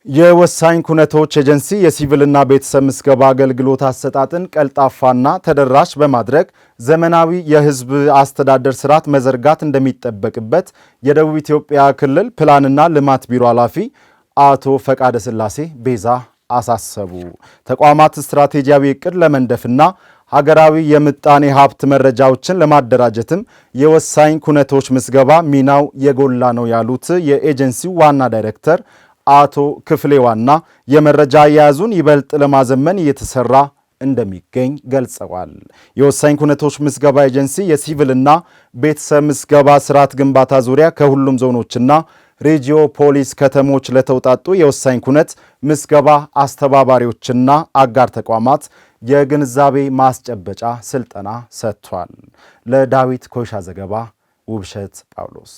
የወሳኝ ኩነቶች ኤጀንሲ የሲቪልና ቤተሰብ ምዝገባ አገልግሎት አሰጣጥን ቀልጣፋና ተደራሽ በማድረግ ዘመናዊ የሕዝብ አስተዳደር ስርዓት መዘርጋት እንደሚጠበቅበት የደቡብ ኢትዮጵያ ክልል ፕላንና ልማት ቢሮ ኃላፊ አቶ ፈቃደ ስላሴ ቤዛ አሳሰቡ። ተቋማት ስትራቴጂያዊ እቅድ ለመንደፍና ሀገራዊ የምጣኔ ሀብት መረጃዎችን ለማደራጀትም የወሳኝ ኩነቶች ምዝገባ ሚናው የጎላ ነው ያሉት የኤጀንሲው ዋና ዳይሬክተር አቶ ክፍሌ ዋና የመረጃ አያያዙን ይበልጥ ለማዘመን እየተሰራ እንደሚገኝ ገልጸዋል። የወሳኝ ኩነቶች ምዝገባ ኤጀንሲ የሲቪልና ቤተሰብ ምዝገባ ስርዓት ግንባታ ዙሪያ ከሁሉም ዞኖችና ሬጂዮ ፖሊስ ከተሞች ለተውጣጡ የወሳኝ ኩነት ምዝገባ አስተባባሪዎችና አጋር ተቋማት የግንዛቤ ማስጨበጫ ስልጠና ሰጥቷል። ለዳዊት ኮይሻ ዘገባ ውብሸት ጳውሎስ።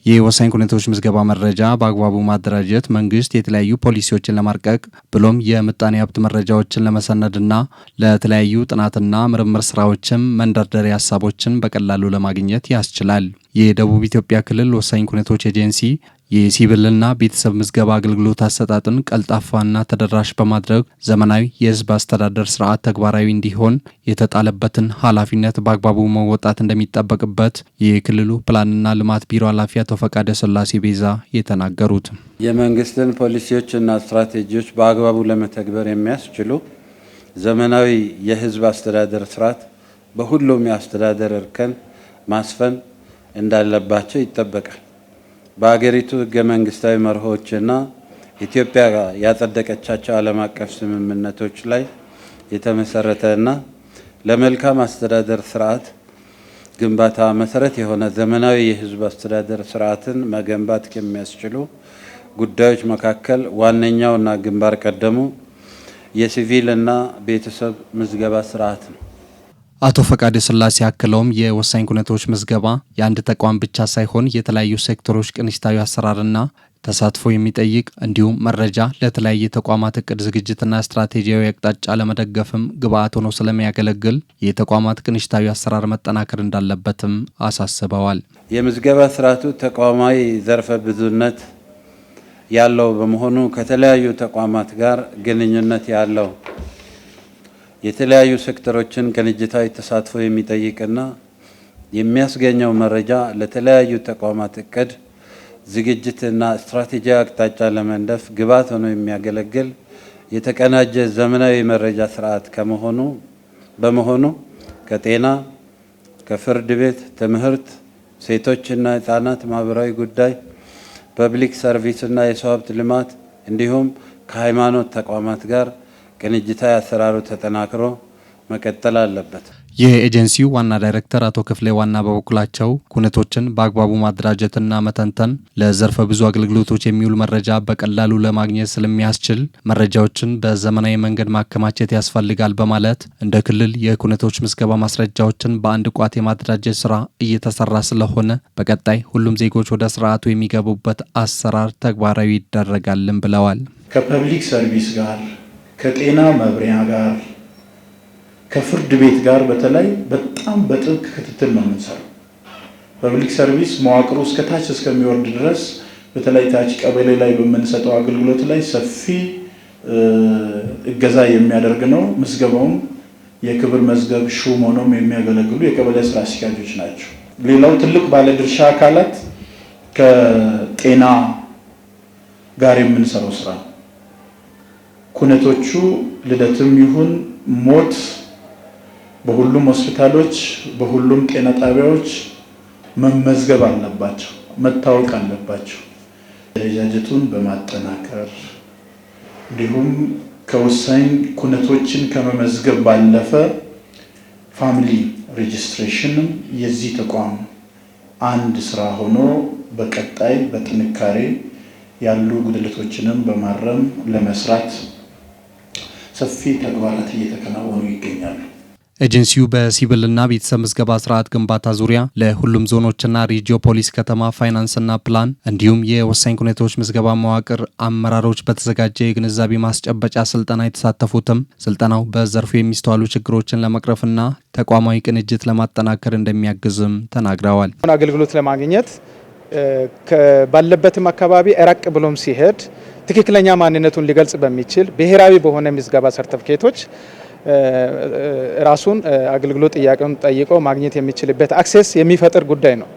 የወሳኝ ኩነቶች ምዝገባ መረጃ በአግባቡ ማደራጀት መንግስት የተለያዩ ፖሊሲዎችን ለማርቀቅ ብሎም የምጣኔ ሀብት መረጃዎችን ለመሰነድና ለተለያዩ ጥናትና ምርምር ስራዎችም መንደርደሪያ ሀሳቦችን በቀላሉ ለማግኘት ያስችላል። የደቡብ ኢትዮጵያ ክልል ወሳኝ ኩነቶች ኤጀንሲ የሲቪልና ቤተሰብ ምዝገባ አገልግሎት አሰጣጥን ቀልጣፋና ተደራሽ በማድረግ ዘመናዊ የሕዝብ አስተዳደር ስርዓት ተግባራዊ እንዲሆን የተጣለበትን ኃላፊነት በአግባቡ መወጣት እንደሚጠበቅበት የክልሉ ፕላንና ልማት ቢሮ ኃላፊ አቶ ፈቃደ ስላሴ ቤዛ የተናገሩት የመንግስትን ፖሊሲዎችና ስትራቴጂዎች በአግባቡ ለመተግበር የሚያስችሉ ዘመናዊ የሕዝብ አስተዳደር ስርዓት በሁሉም የአስተዳደር እርከን ማስፈን እንዳለባቸው ይጠበቃል። በአገሪቱ ህገ መንግስታዊ መርሆችና ኢትዮጵያ ያጸደቀቻቸው ዓለም አቀፍ ስምምነቶች ላይ የተመሰረተና ለመልካም አስተዳደር ስርዓት ግንባታ መሰረት የሆነ ዘመናዊ የህዝብ አስተዳደር ስርዓትን መገንባት ከሚያስችሉ ጉዳዮች መካከል ዋነኛውና ግንባር ቀደሙ የሲቪልና ቤተሰብ ምዝገባ ስርዓት ነው። አቶ ፈቃደ ስላሴ አክለውም የወሳኝ ኩነቶች ምዝገባ የአንድ ተቋም ብቻ ሳይሆን የተለያዩ ሴክተሮች ቅንጅታዊ አሰራርና ተሳትፎ የሚጠይቅ እንዲሁም መረጃ ለተለያየ ተቋማት እቅድ ዝግጅትና ስትራቴጂያዊ አቅጣጫ ለመደገፍም ግብዓት ሆኖ ስለሚያገለግል የተቋማት ቅንጅታዊ አሰራር መጠናከር እንዳለበትም አሳስበዋል። የምዝገባ ስርዓቱ ተቋማዊ ዘርፈ ብዙነት ያለው በመሆኑ ከተለያዩ ተቋማት ጋር ግንኙነት ያለው የተለያዩ ሴክተሮችን ቅንጅታዊ ተሳትፎ የሚጠይቅና የሚያስገኘው መረጃ ለተለያዩ ተቋማት እቅድ ዝግጅትና ስትራቴጂያዊ አቅጣጫ ለመንደፍ ግብዓት ሆኖ የሚያገለግል የተቀናጀ ዘመናዊ መረጃ ስርዓት በመሆኑ ከጤና፣ ከፍርድ ቤት፣ ትምህርት፣ ሴቶችና ህጻናት፣ ማህበራዊ ጉዳይ፣ ፐብሊክ ሰርቪስና የሰው ሀብት ልማት እንዲሁም ከሃይማኖት ተቋማት ጋር ቅንጅታዊ አሰራሩ ተጠናክሮ መቀጠል አለበት። የኤጀንሲው ዋና ዳይሬክተር አቶ ክፍሌ ዋና በበኩላቸው ኩነቶችን በአግባቡ ማደራጀትና መተንተን ለዘርፈ ብዙ አገልግሎቶች የሚውል መረጃ በቀላሉ ለማግኘት ስለሚያስችል መረጃዎችን በዘመናዊ መንገድ ማከማቸት ያስፈልጋል በማለት እንደ ክልል የኩነቶች ምዝገባ ማስረጃዎችን በአንድ ቋት የማደራጀት ስራ እየተሰራ ስለሆነ በቀጣይ ሁሉም ዜጎች ወደ ስርዓቱ የሚገቡበት አሰራር ተግባራዊ ይደረጋልን ብለዋል። ከፐብሊክ ሰርቪስ ጋር ከጤና መብሪያ ጋር ከፍርድ ቤት ጋር በተለይ በጣም በጥብቅ ክትትል ነው የምንሰራው። ፐብሊክ ሰርቪስ መዋቅሩ እስከ ታች እስከሚወርድ ድረስ በተለይ ታች ቀበሌ ላይ በምንሰጠው አገልግሎት ላይ ሰፊ እገዛ የሚያደርግ ነው። ምዝገባውም የክብር መዝገብ ሹም ሆነው የሚያገለግሉ የቀበሌ ስራ አስኪያጆች ናቸው። ሌላው ትልቅ ባለድርሻ አካላት ከጤና ጋር የምንሰራው ስራ ኩነቶቹ ልደትም ይሁን ሞት በሁሉም ሆስፒታሎች በሁሉም ጤና ጣቢያዎች መመዝገብ አለባቸው፣ መታወቅ አለባቸው። አደረጃጀቱን በማጠናከር እንዲሁም ከወሳኝ ኩነቶችን ከመመዝገብ ባለፈ ፋሚሊ ሬጅስትሬሽንም የዚህ ተቋም አንድ ስራ ሆኖ በቀጣይ በጥንካሬ ያሉ ጉድለቶችንም በማረም ለመስራት ሰፊ ተግባራት እየተከናወኑ ይገኛሉ። ኤጀንሲው በሲቪልና ቤተሰብ ምዝገባ ስርዓት ግንባታ ዙሪያ ለሁሉም ዞኖችና ሬጂዮ ፖሊስ ከተማ ፋይናንስና ፕላን እንዲሁም የወሳኝ ኩነቶች ምዝገባ መዋቅር አመራሮች በተዘጋጀ የግንዛቤ ማስጨበጫ ስልጠና የተሳተፉትም ስልጠናው በዘርፉ የሚስተዋሉ ችግሮችን ለመቅረፍና ተቋማዊ ቅንጅት ለማጠናከር እንደሚያግዝም ተናግረዋል። አገልግሎት ለማግኘት ባለበትም አካባቢ እራቅ ብሎም ሲሄድ ትክክለኛ ማንነቱን ሊገልጽ በሚችል ብሔራዊ በሆነ ምዝገባ ሰርቲፊኬቶች ራሱን አገልግሎት ጥያቄውን ጠይቆ ማግኘት የሚችልበት አክሴስ የሚፈጥር ጉዳይ ነው።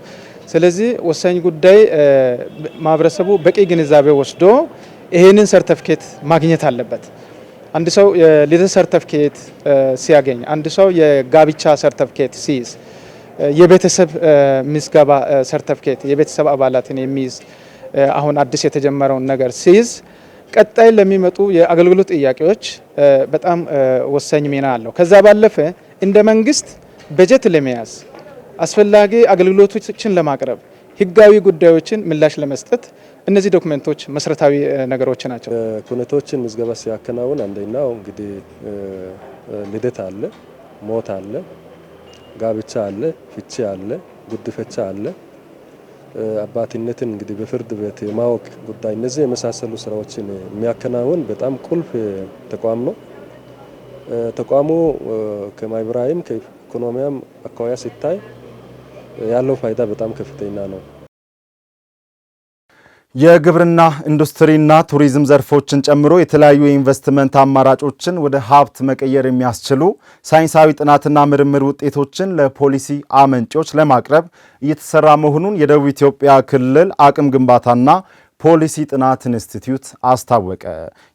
ስለዚህ ወሳኝ ጉዳይ ማህበረሰቡ በቂ ግንዛቤ ወስዶ ይሄንን ሰርቲፊኬት ማግኘት አለበት። አንድ ሰው የልደት ሰርቲፊኬት ሲያገኝ፣ አንድ ሰው የጋብቻ ሰርቲፊኬት ሲይዝ፣ የቤተሰብ ምዝገባ ሰርቲፊኬት የቤተሰብ አባላትን የሚይዝ አሁን አዲስ የተጀመረውን ነገር ሲይዝ ቀጣይ ለሚመጡ የአገልግሎት ጥያቄዎች በጣም ወሳኝ ሚና አለው። ከዛ ባለፈ እንደ መንግስት በጀት ለመያዝ አስፈላጊ አገልግሎቶችን ለማቅረብ ህጋዊ ጉዳዮችን ምላሽ ለመስጠት እነዚህ ዶክመንቶች መሰረታዊ ነገሮች ናቸው። ኩነቶችን ምዝገባ ሲያከናውን አንደኛው እንግዲህ ልደት አለ፣ ሞት አለ፣ ጋብቻ አለ፣ ፍቺ አለ፣ ጉድፈቻ አለ፣ አባትነትን እንግዲህ በፍርድ ቤት የማወቅ ጉዳይ፣ እነዚህ የመሳሰሉ ስራዎችን የሚያከናውን በጣም ቁልፍ ተቋም ነው። ተቋሙ ከማህበራዊም ከኢኮኖሚያም አኳያ ሲታይ ያለው ፋይዳ በጣም ከፍተኛ ነው። የግብርና ኢንዱስትሪና ቱሪዝም ዘርፎችን ጨምሮ የተለያዩ የኢንቨስትመንት አማራጮችን ወደ ሀብት መቀየር የሚያስችሉ ሳይንሳዊ ጥናትና ምርምር ውጤቶችን ለፖሊሲ አመንጮች ለማቅረብ እየተሰራ መሆኑን የደቡብ ኢትዮጵያ ክልል አቅም ግንባታና ፖሊሲ ጥናት ኢንስቲትዩት አስታወቀ።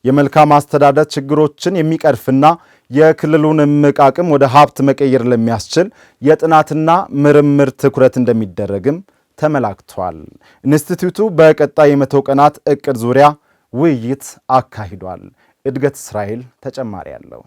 የመልካም አስተዳደር ችግሮችን የሚቀርፍና የክልሉን እምቅ አቅም ወደ ሀብት መቀየር ለሚያስችል የጥናትና ምርምር ትኩረት እንደሚደረግም ተመላክቷል። ኢንስቲትዩቱ በቀጣይ የ100 ቀናት እቅድ ዙሪያ ውይይት አካሂዷል። እድገት እስራኤል ተጨማሪ አለው።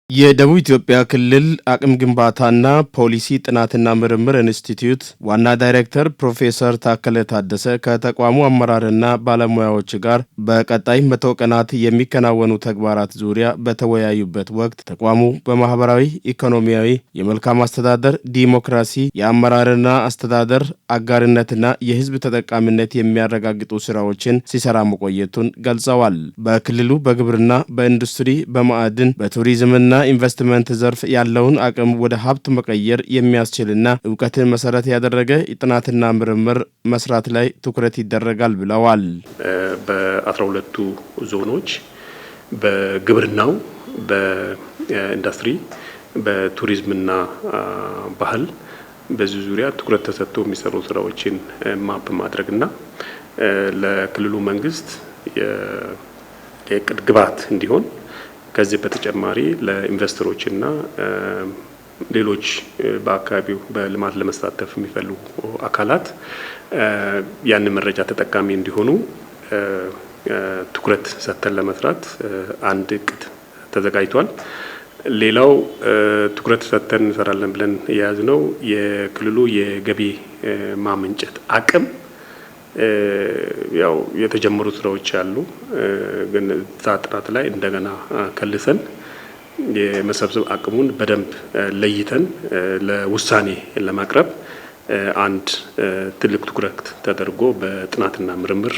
የደቡብ ኢትዮጵያ ክልል አቅም ግንባታና ፖሊሲ ጥናትና ምርምር ኢንስቲትዩት ዋና ዳይሬክተር ፕሮፌሰር ታከለ ታደሰ ከተቋሙ አመራርና ባለሙያዎች ጋር በቀጣይ 100 ቀናት የሚከናወኑ ተግባራት ዙሪያ በተወያዩበት ወቅት ተቋሙ በማህበራዊ፣ ኢኮኖሚያዊ፣ የመልካም አስተዳደር፣ ዲሞክራሲ፣ የአመራርና አስተዳደር አጋርነትና የህዝብ ተጠቃሚነት የሚያረጋግጡ ስራዎችን ሲሰራ መቆየቱን ገልጸዋል። በክልሉ በግብርና፣ በኢንዱስትሪ፣ በማዕድን፣ በቱሪዝምና ኢንቨስትመንት ዘርፍ ያለውን አቅም ወደ ሀብት መቀየር የሚያስችልና እውቀትን መሰረት ያደረገ ጥናትና ምርምር መስራት ላይ ትኩረት ይደረጋል ብለዋል። በ12ቱ ዞኖች በግብርናው፣ በኢንዱስትሪ፣ በቱሪዝምና ባህል በዚህ ዙሪያ ትኩረት ተሰጥቶ የሚሰሩ ስራዎችን ማፕ ማድረግና ለክልሉ መንግስት የእቅድ ግብዓት እንዲሆን ከዚህ በተጨማሪ ለኢንቨስተሮችና ሌሎች በአካባቢው በልማት ለመሳተፍ የሚፈልጉ አካላት ያንን መረጃ ተጠቃሚ እንዲሆኑ ትኩረት ሰጥተን ለመስራት አንድ እቅድ ተዘጋጅቷል። ሌላው ትኩረት ሰጥተን እንሰራለን ብለን የያዝነው የክልሉ የገቢ ማመንጨት አቅም ያው የተጀመሩ ስራዎች አሉ። ግን ጥናት ላይ እንደገና ከልሰን የመሰብሰብ አቅሙን በደንብ ለይተን ለውሳኔ ለማቅረብ አንድ ትልቅ ትኩረት ተደርጎ በጥናትና ምርምር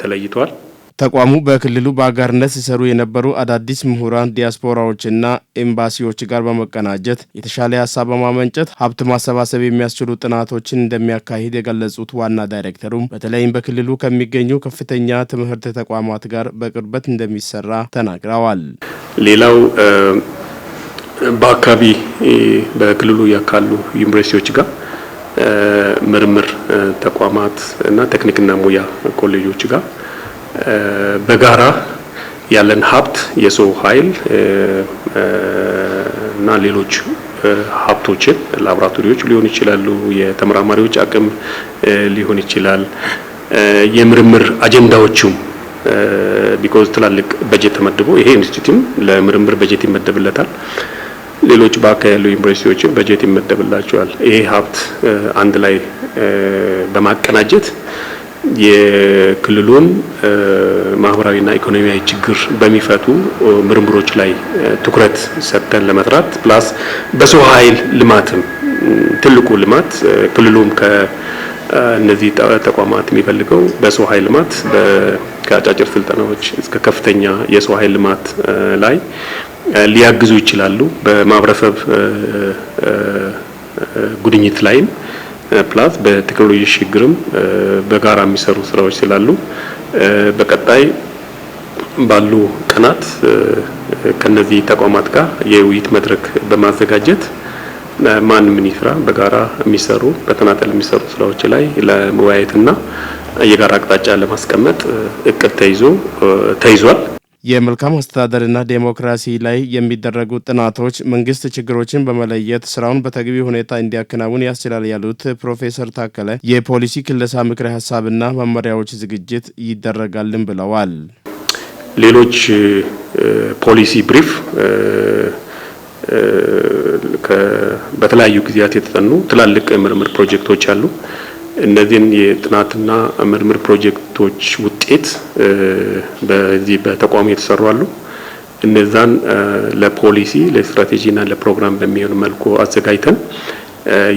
ተለይቷል። ተቋሙ በክልሉ በአጋርነት ሲሰሩ የነበሩ አዳዲስ ምሁራን፣ ዲያስፖራዎችና ኤምባሲዎች ጋር በመቀናጀት የተሻለ ሀሳብ በማመንጨት ሀብት ማሰባሰብ የሚያስችሉ ጥናቶችን እንደሚያካሂድ የገለጹት ዋና ዳይሬክተሩም በተለይም በክልሉ ከሚገኙ ከፍተኛ ትምህርት ተቋማት ጋር በቅርበት እንደሚሰራ ተናግረዋል። ሌላው በአካባቢ በክልሉ ያካሉ ዩኒቨርሲቲዎች ጋር ምርምር ተቋማት እና ቴክኒክና ሙያ ኮሌጆች ጋር በጋራ ያለን ሀብት የሰው ኃይል እና ሌሎች ሀብቶችን ላቦራቶሪዎች ሊሆን ይችላሉ፣ የተመራማሪዎች አቅም ሊሆን ይችላል፣ የምርምር አጀንዳዎችም ቢኮዝ ትላልቅ በጀት ተመድቦ ይሄ ኢንስቲትዩትም ለምርምር በጀት ይመደብለታል። ሌሎች በአካባቢ ያሉ ዩኒቨርሲቲዎችን በጀት ይመደብላቸዋል። ይሄ ሀብት አንድ ላይ በማቀናጀት የክልሉን ማህበራዊና ኢኮኖሚያዊ ችግር በሚፈቱ ምርምሮች ላይ ትኩረት ሰጥተን ለመስራት ፕላስ በሰው ኃይል ልማትም ትልቁ ልማት ክልሉም ከእነዚህ ተቋማት የሚፈልገው በሰው ኃይል ልማት ከአጫጭር ስልጠናዎች እስከ ከፍተኛ የሰው ኃይል ልማት ላይ ሊያግዙ ይችላሉ። በማህበረሰብ ጉድኝት ላይም ፕላስ በቴክኖሎጂ ሽግግርም በጋራ የሚሰሩ ስራዎች ስላሉ በቀጣይ ባሉ ቀናት ከነዚህ ተቋማት ጋር የውይይት መድረክ በማዘጋጀት ማን ምን ይስራ በጋራ የሚሰሩ በተናጠል የሚሰሩ ስራዎች ላይ ለመወያየትና የጋራ አቅጣጫ ለማስቀመጥ እቅድ ተይዟል። የመልካም አስተዳደርና ዴሞክራሲ ላይ የሚደረጉ ጥናቶች መንግስት ችግሮችን በመለየት ስራውን በተገቢ ሁኔታ እንዲያከናውን ያስችላል ያሉት ፕሮፌሰር ታከለ የፖሊሲ ክለሳ ምክረ ሀሳብና መመሪያዎች ዝግጅት ይደረጋልን ብለዋል። ሌሎች ፖሊሲ ብሪፍ በተለያዩ ጊዜያት የተጠኑ ትላልቅ ምርምር ፕሮጀክቶች አሉ። እነዚህን የጥናትና ምርምር ፕሮጀክቶች ውጤት በዚህ በተቋሙ የተሰሩ አሉ። እነዛን ለፖሊሲ ለስትራቴጂና ለፕሮግራም በሚሆን መልኩ አዘጋጅተን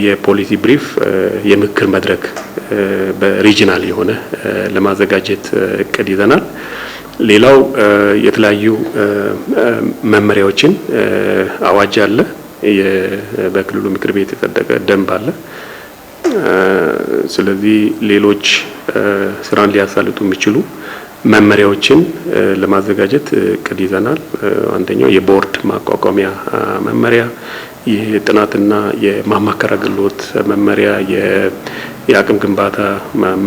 የፖሊሲ ብሪፍ የምክር መድረክ በሪጂናል የሆነ ለማዘጋጀት እቅድ ይዘናል። ሌላው የተለያዩ መመሪያዎችን አዋጅ አለ፣ በክልሉ ምክር ቤት የጸደቀ ደንብ አለ። ስለዚህ ሌሎች ስራን ሊያሳልጡ የሚችሉ መመሪያዎችን ለማዘጋጀት እቅድ ይዘናል። አንደኛው የቦርድ ማቋቋሚያ መመሪያ፣ የጥናትና የማማከር አገልግሎት መመሪያ፣ የአቅም ግንባታ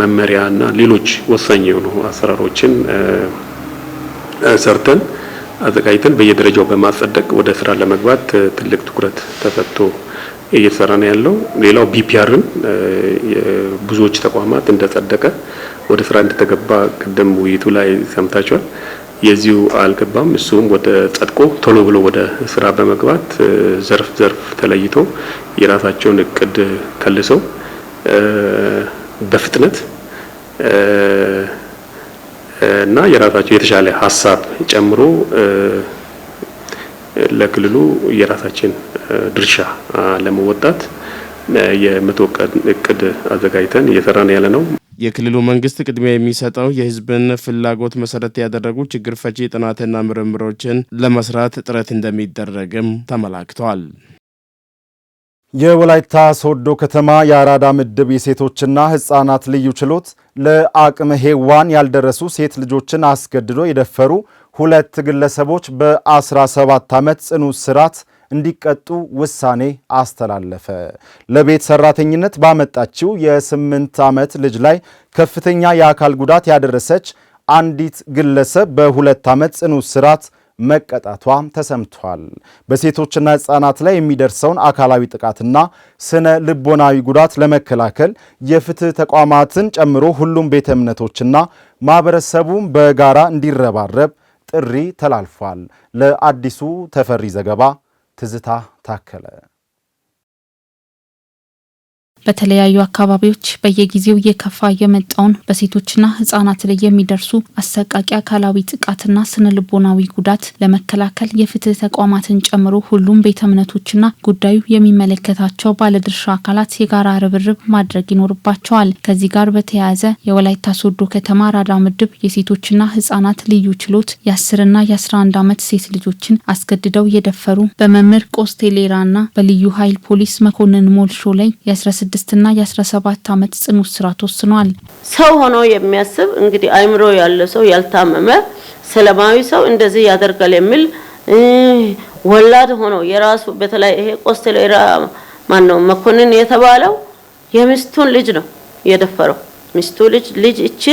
መመሪያ እና ሌሎች ወሳኝ የሆኑ አሰራሮችን ሰርተን አዘጋጅተን በየደረጃው በማጸደቅ ወደ ስራ ለመግባት ትልቅ ትኩረት ተሰጥቶ እየተሰራ ነው ያለው። ሌላው ቢፒአርን ብዙዎች ተቋማት እንደጸደቀ ወደ ስራ እንደተገባ ቅድም ውይይቱ ላይ ሰምታችኋል። የዚሁ አልገባም፣ እሱም ወደ ጸድቆ ቶሎ ብሎ ወደ ስራ በመግባት ዘርፍ ተለይቶ የራሳቸውን እቅድ ከልሰው በፍጥነት እና የራሳቸው የተሻለ ሀሳብ ጨምሮ ለክልሉ የራሳችን ድርሻ ለመወጣት የመቶ ቀን እቅድ አዘጋጅተን እየሰራን ያለ ነው። የክልሉ መንግስት ቅድሚያ የሚሰጠው የህዝብን ፍላጎት መሰረት ያደረጉ ችግር ፈቺ ጥናትና ምርምሮችን ለመስራት ጥረት እንደሚደረግም ተመላክቷል። የወላይታ ሶዶ ከተማ የአራዳ ምድብ የሴቶችና ህፃናት ልዩ ችሎት ለአቅመ ሔዋን ያልደረሱ ሴት ልጆችን አስገድዶ የደፈሩ 2 ግለሰቦች በ17 ዓመት ጽኑ እስራት እንዲቀጡ ውሳኔ አስተላለፈ። ለቤት ሰራተኝነት ባመጣችው የ8 ዓመት ልጅ ላይ ከፍተኛ የአካል ጉዳት ያደረሰች አንዲት ግለሰብ በ2 ዓመት ጽኑ እስራት መቀጣቷ ተሰምቷል። በሴቶችና ህፃናት ላይ የሚደርሰውን አካላዊ ጥቃትና ስነ ልቦናዊ ጉዳት ለመከላከል የፍትህ ተቋማትን ጨምሮ ሁሉም ቤተ እምነቶችና ማህበረሰቡም በጋራ እንዲረባረብ ጥሪ ተላልፏል። ለአዲሱ ተፈሪ ዘገባ ትዝታ ታከለ። በተለያዩ አካባቢዎች በየጊዜው እየከፋ የመጣውን በሴቶችና ህጻናት ላይ የሚደርሱ አሰቃቂ አካላዊ ጥቃትና ስነ ልቦናዊ ጉዳት ለመከላከል የፍትህ ተቋማትን ጨምሮ ሁሉም ቤተ እምነቶችና ጉዳዩ የሚመለከታቸው ባለድርሻ አካላት የጋራ ርብርብ ማድረግ ይኖርባቸዋል። ከዚህ ጋር በተያያዘ የወላይታ ሶዶ ከተማ አራዳ ምድብ የሴቶችና ህጻናት ልዩ ችሎት የ10ና የ11 ዓመት ሴት ልጆችን አስገድደው የደፈሩ በመምህር ቆስቴ ሌራና በልዩ ኃይል ፖሊስ መኮንን ሞልሾ ላይ የ16 እና የ17 ዓመት ጽኑ እስራት ወስኗል። ሰው ሆኖ የሚያስብ እንግዲህ አይምሮ ያለ ሰው ያልታመመ ሰላማዊ ሰው እንደዚህ ያደርጋል የሚል ወላድ ሆኖ የራሱ በተለይ ይሄ ቆስቴ ሌራ ማነው መኮንን የተባለው የሚስቱን ልጅ ነው የደፈረው። ሚስቱ ልጅ እቺ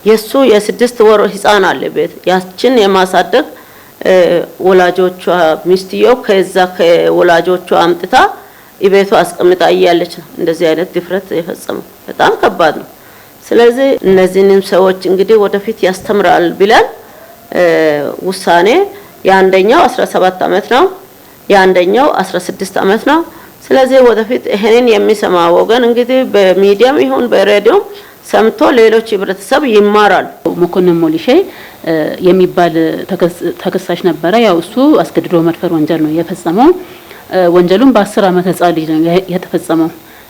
የሱ የ6 ወር ህፃን አለ ቤት ያችን የማሳደግ ወላጆቿ ሚስትየው ከዛ ከወላጆቿ አምጥታ ኢቤቱ አስቀምጣ እያለች ነው እንደዚህ አይነት ድፍረት የፈጸመው። በጣም ከባድ ነው። ስለዚህ እነዚህንም ሰዎች እንግዲህ ወደፊት ያስተምራል ብለን ውሳኔ የአንደኛው 17 ዓመት ነው፣ የአንደኛው 16 ዓመት ነው። ስለዚህ ወደፊት ይሄንን የሚሰማ ወገን እንግዲህ በሚዲያም ይሁን በሬዲዮም ሰምቶ ሌሎች ህብረተሰብ ይማራል። መኮንን ሞልሼ የሚባል ተከሳሽ ነበረ። ያው እሱ አስገድዶ መድፈር ወንጀል ነው የፈጸመው። ወንጀሉን በ10 ዓመት ህፃን ልጅ ነው የተፈጸመው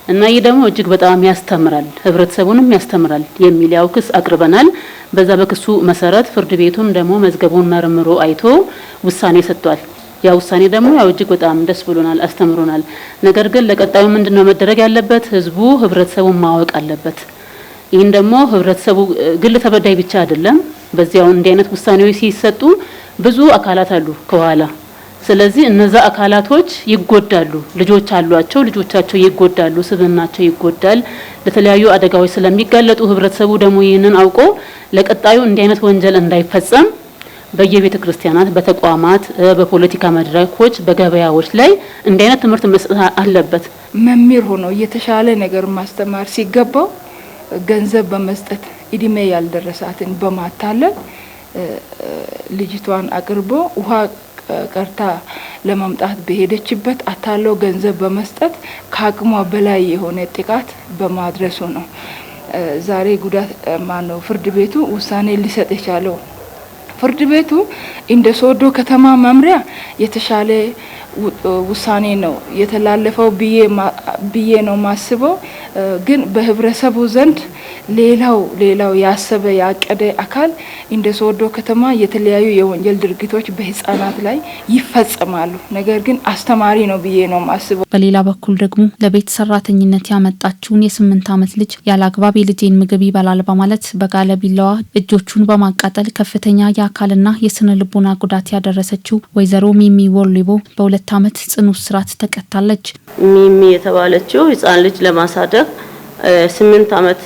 እና ይህ ደግሞ እጅግ በጣም ያስተምራል፣ ህብረተሰቡንም ያስተምራል የሚል ያው ክስ አቅርበናል። በዛ በክሱ መሰረት ፍርድ ቤቱም ደግሞ መዝገቡን መርምሮ አይቶ ውሳኔ ሰጥቷል። ያ ውሳኔ ደግሞ ያው እጅግ በጣም ደስ ብሎናል፣ አስተምሮናል። ነገር ግን ለቀጣዩ ምንድነው መደረግ ያለበት? ህዝቡ ህብረተሰቡ ማወቅ አለበት። ይህን ደግሞ ህብረተሰቡ ግል ተበዳይ ብቻ አይደለም። በዚያው እንዲህ አይነት ውሳኔዎች ሲሰጡ ብዙ አካላት አሉ ከኋላ። ስለዚህ እነዛ አካላቶች ይጎዳሉ፣ ልጆች አሏቸው፣ ልጆቻቸው ይጎዳሉ፣ ስብናቸው ይጎዳል፣ ለተለያዩ አደጋዎች ስለሚጋለጡ ህብረተሰቡ ደግሞ ይህንን አውቆ ለቀጣዩ እንዲህ አይነት ወንጀል እንዳይፈጸም በየቤተ ክርስቲያናት፣ በተቋማት፣ በፖለቲካ መድረኮች፣ በገበያዎች ላይ እንዲህ አይነት ትምህርት መስጠት አለበት። መምህር ሆኖ የተሻለ ነገር ማስተማር ሲገባው ገንዘብ በመስጠት እድሜ ያልደረሳትን በማታለል ልጅቷን አቅርቦ ውሃ ቀርታ ለማምጣት በሄደችበት አታለው ገንዘብ በመስጠት ከአቅሟ በላይ የሆነ ጥቃት በማድረሱ ነው ዛሬ ጉዳት ማነው ፍርድ ቤቱ ውሳኔ ሊሰጥ የቻለው። ፍርድ ቤቱ እንደ ሶዶ ከተማ መምሪያ የተሻለ ውሳኔ ነው የተላለፈው ብዬ ነው ማስበው። ግን በህብረተሰቡ ዘንድ ሌላው ያሰበ ያቀደ አካል እንደ ሶዶ ከተማ የተለያዩ የወንጀል ድርጊቶች በህፃናት ላይ ይፈጸማሉ። ነገር ግን አስተማሪ ነው ብዬ ነው ማስበው። በሌላ በኩል ደግሞ ለቤት ሰራተኝነት ያመጣችውን የ8 ዓመት ልጅ ያላግባብ የልጄን ምግብ ይበላል በማለት በጋለ ቢላዋ እጆቹን በማቃጠል ከፍተኛ የአካልና የስነ ልቦና ጉዳት ያደረሰችው ወይዘሮ ሚሚ ወሊቦ በ2 ዓመት ጽኑ እስራት ተቀጣለች። ሚሚ የተባለችው ህፃን ልጅ ለማሳደግ 8 ዓመት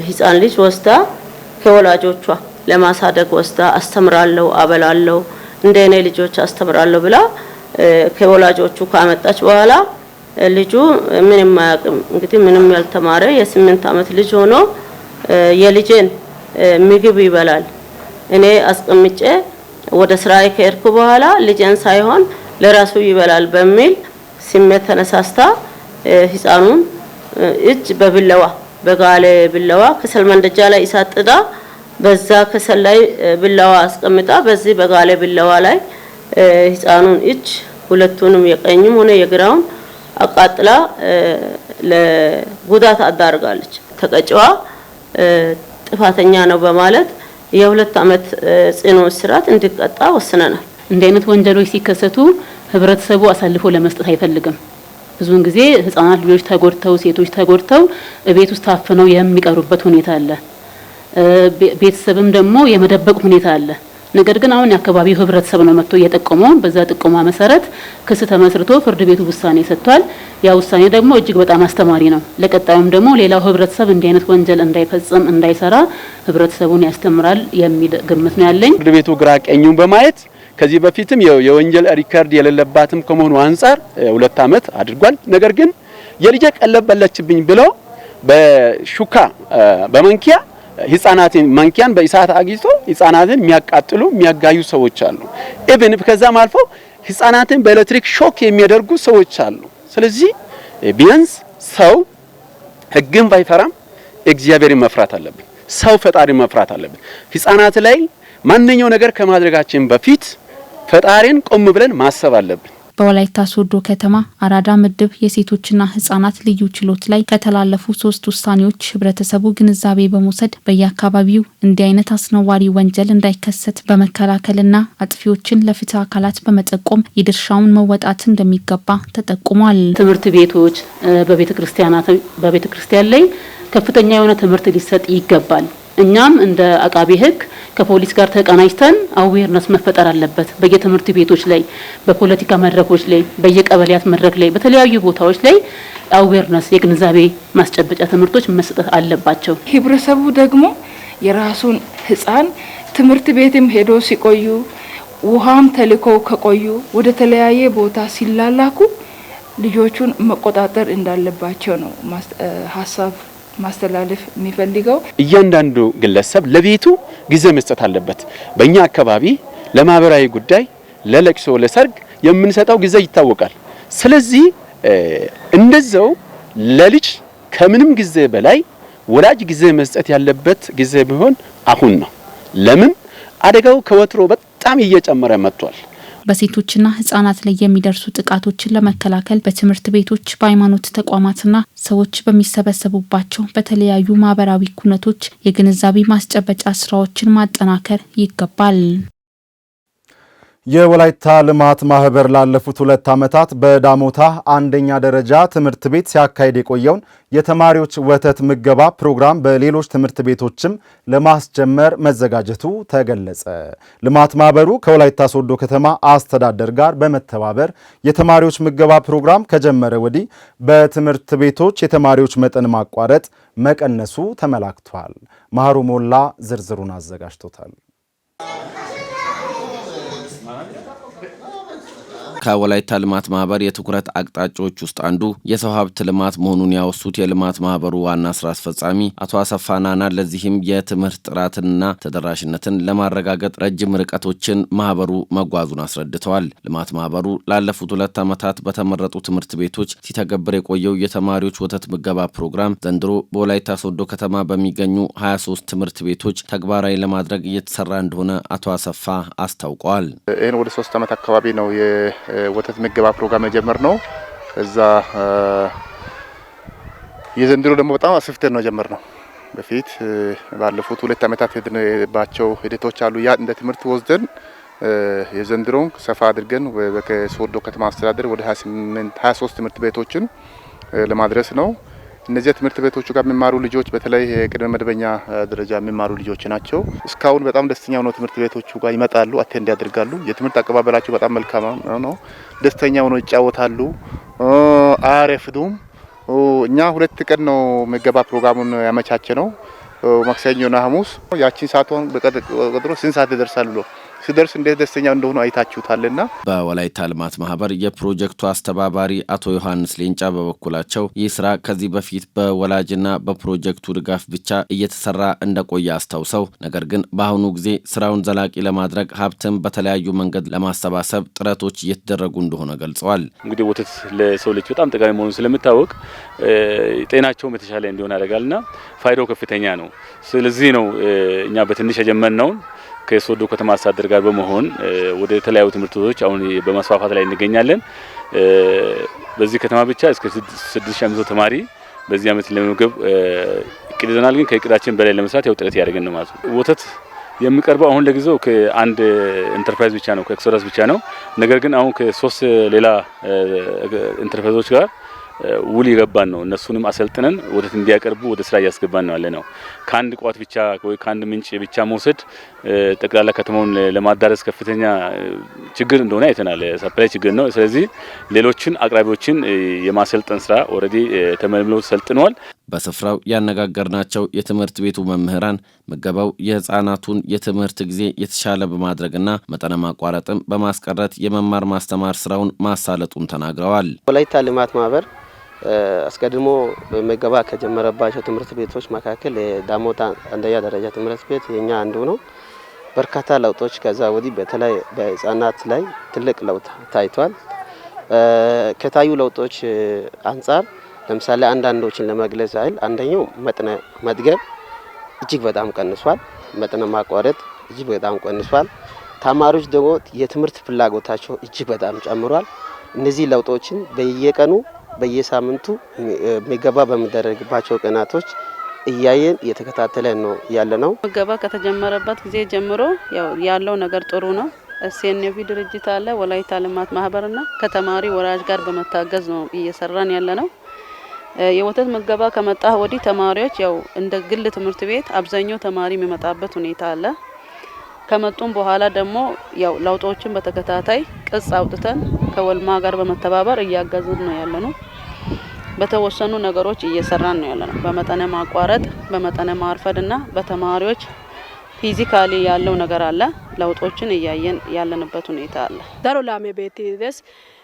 ህፃን ልጅ ወስዳ ከወላጆቿ ለማሳደግ ወስዳ አስተምራለሁ፣ አበላለሁ፣ እንደኔ ልጆች አስተምራለሁ ብላ ከወላጆቹ ካመጣች በኋላ ልጁ ምንም ማያውቅም እንግዲህ ምንም ያልተማረ የ8 ዓመት ልጅ ሆኖ የልጄን ምግብ ይበላል እኔ አስቀምጬ ወደ ስራዬ ከሄድኩ በኋላ ልጄን ሳይሆን ለራሱ ይበላል በሚል ስሜት ተነሳስታ ህፃኑን እጅ በቢላዋ በጋለ ቢላዋ ከሰል መንደጃ ላይ ይሳጥዳ በዛ ከሰል ላይ ቢላዋ አስቀምጣ በዚህ በጋለ ቢላዋ ላይ ህፃኑን እጅ ሁለቱንም የቀኝም ሆነ የግራውን አቃጥላ ለጉዳት አዳርጋለች። ተቀጭዋ ጥፋተኛ ነው በማለት የ2 ዓመት ጽኑ እስራት እንዲቀጣ ወስነናል። እንዲህ አይነት ወንጀሎች ሲከሰቱ ህብረተሰቡ አሳልፎ ለመስጠት አይፈልግም። ብዙውን ጊዜ ህፃናት ልጆች ተጎድተው ሴቶች ተጎድተው ቤት ውስጥ ታፍነው የሚቀሩበት ሁኔታ አለ። ቤተሰብም ደግሞ የመደበቅ ሁኔታ አለ። ነገር ግን አሁን የአካባቢው ህብረተሰብ ነው መጥቶ እየጠቆመው በዛ ጥቆማ መሰረት ክስ ተመስርቶ ፍርድ ቤቱ ውሳኔ ሰጥቷል። ያ ውሳኔ ደግሞ እጅግ በጣም አስተማሪ ነው። ለቀጣዩም ደግሞ ሌላው ህብረተሰብ እንዲህ አይነት ወንጀል እንዳይፈጽም እንዳይሰራ ህብረተሰቡን ያስተምራል የሚል ግምት ነው ያለኝ። ፍርድ ቤቱ ግራ ቀኙን በማየት ከዚህ በፊትም የወንጀል ሪከርድ የሌለባትም ከመሆኑ አንፃር 2 ዓመት አድርጓል። ነገር ግን የልጄ ቀለብ በለችብኝ ብሎ በሹካ በመንኪያ ህፃናትን መንኪያን በእሳት አግይቶ ህፃናትን የሚያቃጥሉ የሚያጋዩ ሰዎች አሉ። ኢቭን ከዛም አልፎ ህፃናትን በኤሌክትሪክ ሾክ የሚያደርጉ ሰዎች አሉ። ስለዚህ ቢያንስ ሰው ህግን ባይፈራም እግዚአብሔርን መፍራት አለበት። ሰው ፈጣሪን መፍራት አለበት። ህፃናት ላይ ማንኛው ነገር ከማድረጋችን በፊት ፈጣሪን ቆም ብለን ማሰብ አለብን። በወላይታ ሶዶ ከተማ አራዳ ምድብ የሴቶችና ህጻናት ልዩ ችሎት ላይ ከተላለፉ 3 ውሳኔዎች ህብረተሰቡ ግንዛቤ በመውሰድ በየአካባቢው እንዲህ አይነት አስነዋሪ ወንጀል እንዳይከሰት በመከላከልና አጥፊዎችን ለፍትህ አካላት በመጠቆም የድርሻውን መወጣት እንደሚገባ ተጠቁሟል። ትምህርት ቤቶች በቤተ ክርስቲያን ላይ ከፍተኛ የሆነ ትምህርት ሊሰጥ ይገባል። እኛም እንደ አቃቤ ህግ ከፖሊስ ጋር ተቀናጅተን አዌርነስ መፈጠር አለበት። በየትምህርት ቤቶች ላይ፣ በፖለቲካ መድረኮች ላይ፣ በየቀበሌያት መድረክ ላይ፣ በተለያዩ ቦታዎች ላይ አዌርነስ የግንዛቤ ማስጨበጫ ትምህርቶች መስጠት አለባቸው። ህብረተሰቡ ደግሞ የራሱን ህፃን ትምህርት ቤትም ሄዶ ሲቆዩ ውሃም ተልኮ ከቆዩ ወደ ተለያየ ቦታ ሲላላኩ ልጆቹን መቆጣጠር እንዳለባቸው ነው ሀሳብ ማስተላለፍ የሚፈልገው። እያንዳንዱ ግለሰብ ለቤቱ ጊዜ መስጠት አለበት። በእኛ አካባቢ ለማህበራዊ ጉዳይ፣ ለለቅሶ፣ ለሰርግ የምንሰጠው ጊዜ ይታወቃል። ስለዚህ እንደዛው ለልጅ ከምንም ጊዜ በላይ ወላጅ ጊዜ መስጠት ያለበት ጊዜ ቢሆን አሁን ነው። ለምን አደጋው ከወትሮ በጣም እየጨመረ መጥቷል። በሴቶችና ህጻናት ላይ የሚደርሱ ጥቃቶችን ለመከላከል በትምህርት ቤቶች፣ በሃይማኖት ተቋማትና ሰዎች በሚሰበሰቡባቸው በተለያዩ ማህበራዊ ኩነቶች የግንዛቤ ማስጨበጫ ስራዎችን ማጠናከር ይገባል። የወላይታ ልማት ማህበር ላለፉት 2 ዓመታት በዳሞታ አንደኛ ደረጃ ትምህርት ቤት ሲያካሂድ የቆየውን የተማሪዎች ወተት ምገባ ፕሮግራም በሌሎች ትምህርት ቤቶችም ለማስጀመር መዘጋጀቱ ተገለጸ። ልማት ማህበሩ ከወላይታ ሶዶ ከተማ አስተዳደር ጋር በመተባበር የተማሪዎች ምገባ ፕሮግራም ከጀመረ ወዲህ በትምህርት ቤቶች የተማሪዎች መጠን ማቋረጥ መቀነሱ ተመላክቷል። ማህሩ ሞላ ዝርዝሩን አዘጋጅቶታል። ከወላይታ ልማት ማህበር የትኩረት አቅጣጫዎች ውስጥ አንዱ የሰው ሀብት ልማት መሆኑን ያወሱት የልማት ማህበሩ ዋና ስራ አስፈጻሚ አቶ አሰፋ ናና ለዚህም የትምህርት ጥራትንና ተደራሽነትን ለማረጋገጥ ረጅም ርቀቶችን ማህበሩ መጓዙን አስረድተዋል። ልማት ማህበሩ ላለፉት 2 ዓመታት በተመረጡ ትምህርት ቤቶች ሲተገብር የቆየው የተማሪዎች ወተት ምገባ ፕሮግራም ዘንድሮ በወላይታ ሶዶ ከተማ በሚገኙ 23 ትምህርት ቤቶች ተግባራዊ ለማድረግ እየተሰራ እንደሆነ አቶ አሰፋ አስታውቀዋል። ይሄን ወደ 3 ዓመት አካባቢ ነው ወተት ምገባ ፕሮግራም የጀመርነው። እዛ የዘንድሮ ደግሞ በጣም አስፍተን ነው የጀመርነው። በፊት ባለፉት 2 ዓመታት የደረባቸው ሂደቶች አሉ። ያ እንደ ትምህርት ወስደን የዘንድሮን ሰፋ አድርገን በሶዶ ከተማ አስተዳደር ወደ 23 ትምህርት ቤቶችን ለማድረስ ነው። እነዚህ ትምህርት ቤቶቹ ጋር የሚማሩ ልጆች በተለይ የቅድመ መደበኛ ደረጃ የሚማሩ ልጆች ናቸው። እስካሁን በጣም ደስተኛ ሆነው ትምህርት ቤቶቹ ጋር ይመጣሉ፣ አቴንድ ያደርጋሉ። የትምህርት አቀባበላቸው በጣም መልካም ነው። ደስተኛ ሆነው ይጫወታሉ፣ አያረፍዱም። እኛ 2 ቀን ነው ምገባ ፕሮግራሙን ያመቻቸ ነው። ማክሰኞና ሐሙስ ያቺን ሰዓቷን በቀጥሮ ስንት ሰዓት ይደርሳል ብሎ ሲደርስ እንዴት ደስተኛ እንደሆኑ አይታችሁታልና። በወላይታ ልማት ማህበር የፕሮጀክቱ አስተባባሪ አቶ ዮሐንስ ሌንጫ በበኩላቸው ይህ ስራ ከዚህ በፊት በወላጅና በፕሮጀክቱ ድጋፍ ብቻ እየተሰራ እንደቆየ አስታውሰው ነገር ግን በአሁኑ ጊዜ ስራውን ዘላቂ ለማድረግ ሀብትን በተለያዩ መንገድ ለማሰባሰብ ጥረቶች እየተደረጉ እንደሆነ ገልጸዋል። እንግዲህ ወተት ለሰው ልጅ በጣም ጠቃሚ መሆኑን ስለምታወቅ ጤናቸውም የተሻለ እንዲሆን ያደርጋልና ፋይዳው ከፍተኛ ነው። ስለዚህ ነው እኛ በትንሽ የጀመርነውን ከሶዶ ከተማ አስተዳደር ጋር በመሆን ወደ ተለያዩ ትምህርት ቤቶች አሁን በማስፋፋት ላይ እንገኛለን። በዚህ ከተማ ብቻ እስከ 6500 ተማሪ በዚህ ዓመት ለመመገብ እቅድ ይዘናል። ግን ከእቅዳችን በላይ ለመስራት ያው ጥረት ያደርገን ነው ማለት ነው። ወተት የሚቀርበው አሁን ለጊዜው ከአንድ ኢንተርፕራይዝ ብቻ ነው፣ ከኤክሶዳስ ብቻ ነው። ነገር ግን አሁን ከ3 ሌላ ኢንተርፕራይዞች ጋር ውል ይገባን ነው። እነሱንም አሰልጥነን ወተት እንዲያቀርቡ ወደ ስራ እያስገባን ነው ያለነው። ከአንድ ቋት ብቻ ወይ ከአንድ ምንጭ ብቻ መውሰድ ጠቅላላ ከተማውን ለማዳረስ ከፍተኛ ችግር እንደሆነ አይተናል። ሰፕላይ ችግር ነው። ስለዚህ ሌሎችን አቅራቢዎችን የማሰልጠን ስራ ኦልሬዲ ተመልምለው ሰልጥነዋል። በስፍራው ያነጋገርናቸው የትምህርት ቤቱ መምህራን ምገባው የህፃናቱን የትምህርት ጊዜ የተሻለ በማድረግና መጠነ ማቋረጥም በማስቀረት የመማር ማስተማር ስራውን ማሳለጡን ተናግረዋል። ወላይታ ልማት ማህበር አስቀድሞ ምገባ ከጀመረባቸው ትምህርት ቤቶች መካከል የዳሞታ አንደኛ ደረጃ ትምህርት ቤት የኛ አንዱ ነው። በርካታ ለውጦች ከዛ ወዲህ በተለይ በህፃናት ላይ ትልቅ ለውጥ ታይቷል። ከታዩ ለውጦች አንጻር ለምሳሌ አንዳንዶችን ለመግለጽ ያህል አንደኛው መጠነ መጥገብ እጅግ በጣም ቀንሷል። መጠነ ማቋረጥ እጅግ በጣም ቀንሷል። ተማሪዎች ደግሞ የትምህርት ፍላጎታቸው እጅግ በጣም ጨምሯል። እነዚህ ለውጦችን በየቀኑ በየሳምንቱ ምገባ በሚደረግባቸው ቀናቶች እያየን እየተከታተለን ነው ያለነው። ምገባ ከተጀመረበት ጊዜ ጀምሮ ያለው ነገር ጥሩ ነው። ኤስኤንቪ ድርጅት አለ፣ ወላይታ ልማት ማህበርና ከተማሪ ወራጅ ጋር በመታገዝ ነው እየሰራን ያለነው። የወተት ምገባ ከመጣ ወዲህ ተማሪዎች እንደ ግል ትምህርት ቤት አብዛኛው ተማሪ የሚመጣበት ሁኔታ አለ። ከመጡም በኋላ ደግሞ ለውጦችን በተከታታይ ቅጽ አውጥተን ከወልማ ጋር በመተባበር እያገዝን ነው ያለነው። በተወሰኑ ነገሮች እየሰራን ነው ያለነው። በመጠነ ማቋረጥ፣ በመጠነ ማርፈድና በተማሪዎች ፊዚካሊ ያለው ነገር አለ። ለውጦችን እያየን ያለንበት ሁኔታ አለ።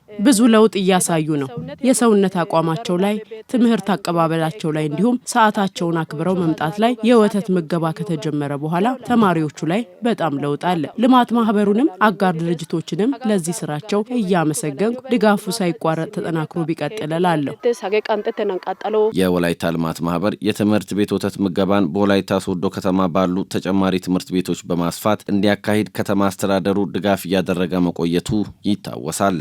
ብዙ ለውጥ እያሳዩ ነው። የሰውነት አቋማቸው ላይ፣ ትምህርት አቀባበላቸው ላይ እንዲሁም ሰዓታቸውን አክብረው መምጣት ላይ የወተት ምገባ ከተጀመረ በኋላ ተማሪዎቹ ላይ በጣም ለውጥ አለ። ልማት ማህበሩንም አጋር ድርጅቶችንም ለዚህ ስራቸው እያመሰገንኩ ድጋፉ ሳይቋረጥ ተጠናክሮ ቢቀጥል እላለሁ። የወላይታ ልማት ማህበር የትምህርት ቤት ወተት ምገባን በወላይታ ሶዶ ከተማ ባሉ ተጨማሪ ትምህርት ቤቶች በማስፋት እንዲያካሂድ ከተማ አስተዳደሩ ድጋፍ እያደረገ መቆየቱ ይታወሳል።